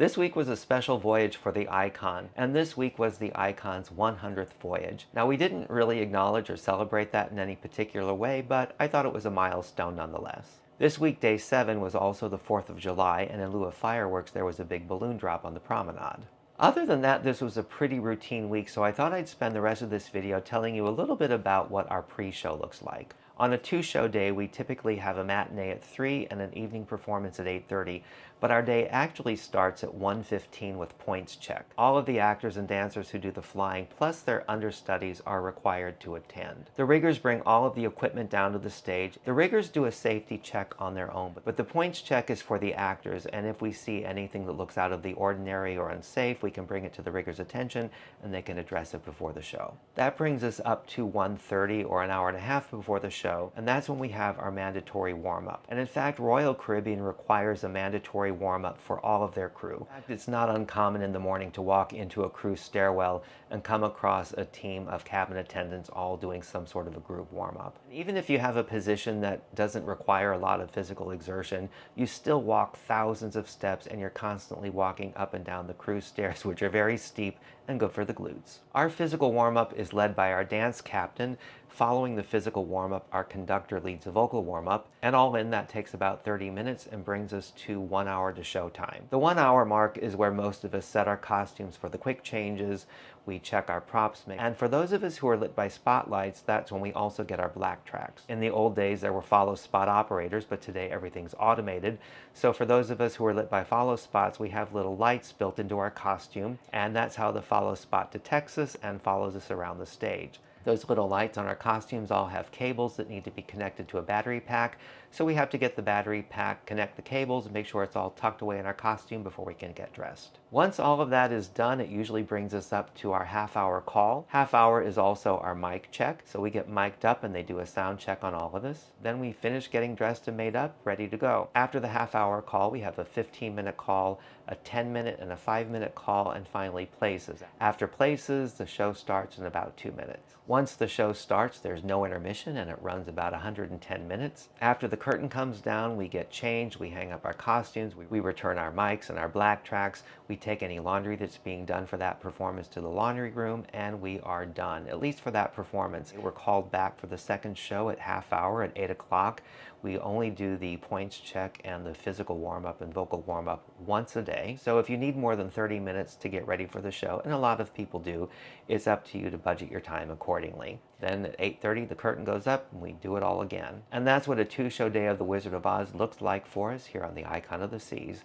This week was a special voyage for the Icon, and this week was the Icon's 100th voyage. Now, we didn't really acknowledge or celebrate that in any particular way, but I thought it was a milestone nonetheless. This week, day 7, was also the 4th of July, and in lieu of fireworks, there was a big balloon drop on the promenade. Other than that, this was a pretty routine week, so I thought I'd spend the rest of this video telling you a little bit about what our pre-show looks like. On a 2-show day, we typically have a matinee at 3 and an evening performance at 8:30, but our day actually starts at 1:15 with points check. All of the actors and dancers who do the flying, plus their understudies, are required to attend. The riggers bring all of the equipment down to the stage. The riggers do a safety check on their own, but the points check is for the actors, and if we see anything that looks out of the ordinary or unsafe, we can bring it to the riggers' attention and they can address it before the show. That brings us up to 1:30, or an hour and a half before the show, and that's when we have our mandatory warm-up. And in fact, Royal Caribbean requires a mandatory warm-up for all of their crew. In fact, it's not uncommon in the morning to walk into a crew stairwell and come across a team of cabin attendants all doing some sort of a group warm-up. Even if you have a position that doesn't require a lot of physical exertion, you still walk thousands of steps and you're constantly walking up and down the crew stairs, which are very steep and good for the glutes. Our physical warm-up is led by our dance captain. Following the physical warm-up, our conductor leads a vocal warm-up, and all in that takes about 30 minutes and brings us to 1 hour to show time. The 1 hour mark is where most of us set our costumes for the quick changes, we check our props, and for those of us who are lit by spotlights, that's when we also get our black tracks. In the old days, there were follow spot operators, but today everything's automated. So for those of us who are lit by follow spots, we have little lights built into our costume, and that's how the follow spot detects us and follows us around the stage. Those little lights on our costumes all have cables that need to be connected to a battery pack, so we have to get the battery pack, connect the cables, and make sure it's all tucked away in our costume before we can get dressed. Once all of that is done, it usually brings us up to our half-hour call. Half hour is also our mic check, so we get mic'd up and they do a sound check on all of us. Then we finish getting dressed and made up, ready to go. After the half-hour call, we have a 15-minute call, a 10-minute and a 5-minute call, and finally places. After places, the show starts in about 2 minutes. Once the show starts, there's no intermission and it runs about 110 minutes. After the curtain comes down, we get changed, we hang up our costumes, we return our mics and our black tracks, we take any laundry that's being done for that performance to the laundry room, and we are done, at least for that performance. We're called back for the second show at half hour at 8 o'clock. We only do the points check and the physical warm-up and vocal warm-up once a day. So if you need more than 30 minutes to get ready for the show, and a lot of people do, it's up to you to budget your time accordingly. Then at 8:30, the curtain goes up and we do it all again. And that's what a 2-show day of The Wizard of Oz looks like for us here on the Icon of the Seas.